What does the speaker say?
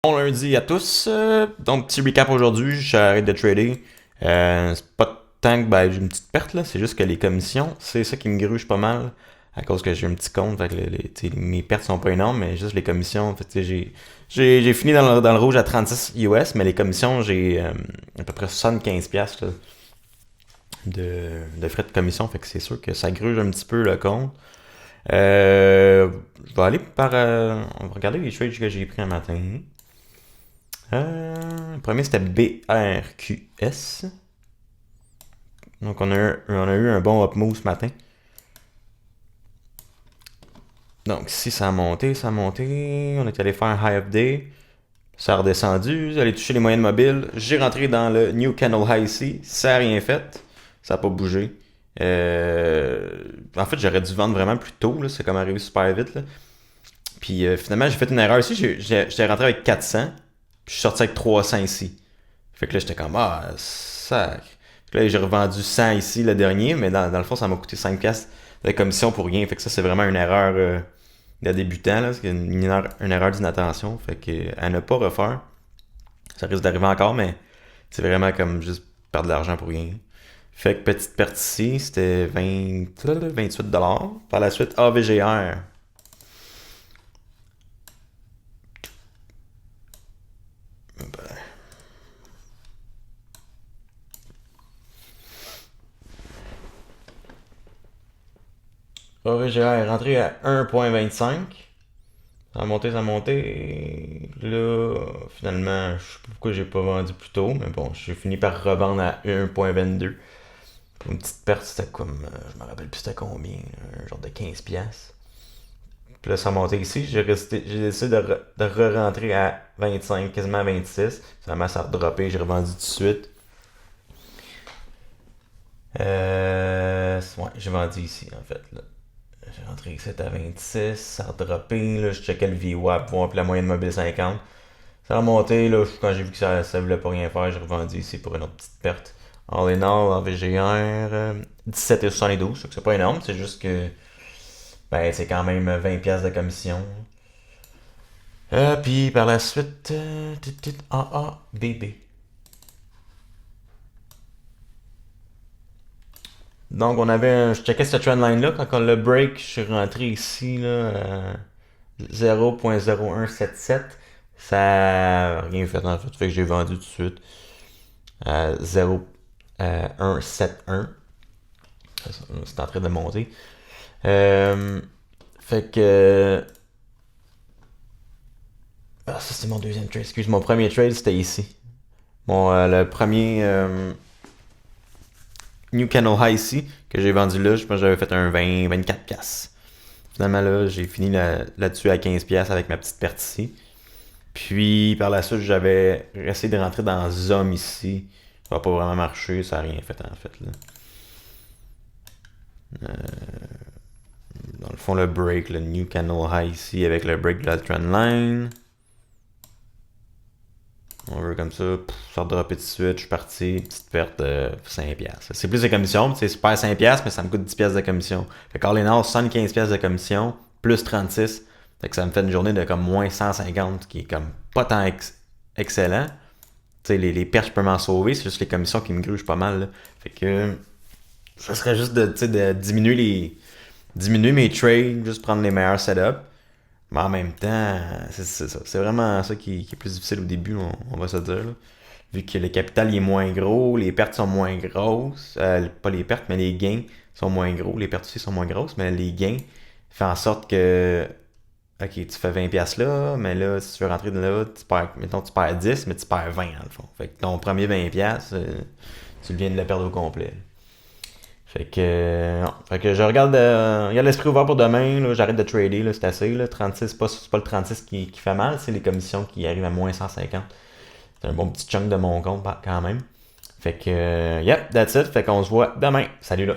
Bon lundi à tous. Donc, petit recap aujourd'hui. J'arrête de trader. C'est pas tant que j'ai une petite perte, là. C'est juste que les commissions, c'est ça qui me gruge pas mal. À cause que j'ai un petit compte. Fait que mes pertes sont pas énormes, mais juste les commissions. En fait, j'ai fini dans le rouge à 36 US, mais les commissions, j'ai à peu près 75$ là, de frais de commission. Fait que c'est sûr que ça gruge un petit peu le compte. Je vais aller par. On va regarder les trades que j'ai pris un matin. Le premier c'était BRQS. Donc on a eu un bon up move ce matin. Donc ici ça a monté, ça a monté. On est allé faire un high up day. Ça a redescendu, j'allais toucher les moyennes mobiles. J'ai rentré dans le New Candle High ici. Ça n'a rien fait. Ça n'a pas bougé. En fait, j'aurais dû vendre vraiment plus tôt. Là. C'est comme arrivé super vite. Là. Puis finalement, j'ai fait une erreur ici. J'étais rentré avec 400. Puis je suis sorti avec 300 ici. Fait que là, j'étais comme, ah, sac. Fait que là, j'ai revendu 100 ici, le dernier. Mais dans le fond, ça m'a coûté 5$ de commission pour rien. Fait que ça, c'est vraiment une erreur de débutant. Là. C'est une erreur d'inattention. Fait que à ne pas refaire. Ça risque d'arriver encore, mais c'est vraiment comme juste perdre de l'argent pour rien. Fait que petite perte ici, c'était 28$. Par la suite, AVGR. AVGR est rentré à 1.25. Ça a monté, ça a monté. Là, finalement, je sais pas pourquoi j'ai pas vendu plus tôt, mais bon, j'ai fini par revendre à 1.22. Une petite perte, c'était comme. Je me rappelle plus c'était combien. Un genre de 15$. Puis là, ça a monté ici. J'ai décidé de re-rentrer à 25, quasiment à 26. Finalement, ça a redroppé. J'ai revendu tout de suite. Ouais, j'ai vendu ici, en fait. Là. J'ai rentré ici à 26. Ça a redroppé. Là, je checkais le VWAP, voir puis la moyenne mobile 50. Ça a remonté. Là, quand j'ai vu que ça voulait pas rien faire, j'ai revendu ici pour une autre petite perte. All in all, en VGR, 17,72. C'est pas énorme. C'est juste que. Ben, c'est quand même 20$ de commission. Puis par la suite, AABB. Donc je checkais cette trendline là, quand on le break, je suis rentré ici là, à 0.0177. Ça a rien fait en fait, fait que j'ai vendu tout de suite à 0.171. C'est en train de monter. Fait que. Ah, ça c'est mon deuxième trade. Excuse, mon premier trade c'était ici. Le premier New Candle High ici, que j'ai vendu là, je pense que j'avais fait un 24$. Finalement là, j'ai fini là-dessus à 15$ avec ma petite perte ici. Puis par la suite, j'avais essayé de rentrer dans Zoom ici. Ça n'a pas vraiment marché, ça n'a rien fait en fait. Là. Dans le fond, le break, le New Candle High ici avec le break de la trendline. On veut comme ça, ça a droppé tout de suite, je suis parti, petite perte de 5$. C'est plus de commission, c'est perds 5$, mais ça me coûte 10$ de commission. Fait qu'en all 75$ de commission, plus 36$. Fait que ça me fait une journée de comme moins 150$, qui est comme pas tant excellent. Tu sais, les pertes, je peux m'en sauver, c'est juste les commissions qui me grugent pas mal. Là. Fait que ça serait juste de diminuer mes trades, juste prendre les meilleurs setups. Mais en même temps, c'est ça. C'est vraiment ça qui est plus difficile au début, on va se dire. Là. Vu que le capital il est moins gros, les pertes sont moins grosses. Pas les pertes, mais les gains sont moins gros. Les pertes aussi sont moins grosses, mais les gains font en sorte que. Ok, tu fais 20$ là, mais là, si tu veux rentrer de là, mettons, tu perds 10, mais tu perds 20 dans le fond. Fait que ton premier 20$, tu viens de le perdre au complet. Fait que, non. Fait que je regarde l'esprit ouvert pour demain. Là, j'arrête de trader. Là, c'est assez. Là, 36, c'est pas le 36 qui fait mal. C'est les commissions qui arrivent à moins 150. C'est un bon petit chunk de mon compte quand même. Fait que, yep, that's it. Fait qu'on se voit demain. Salut là.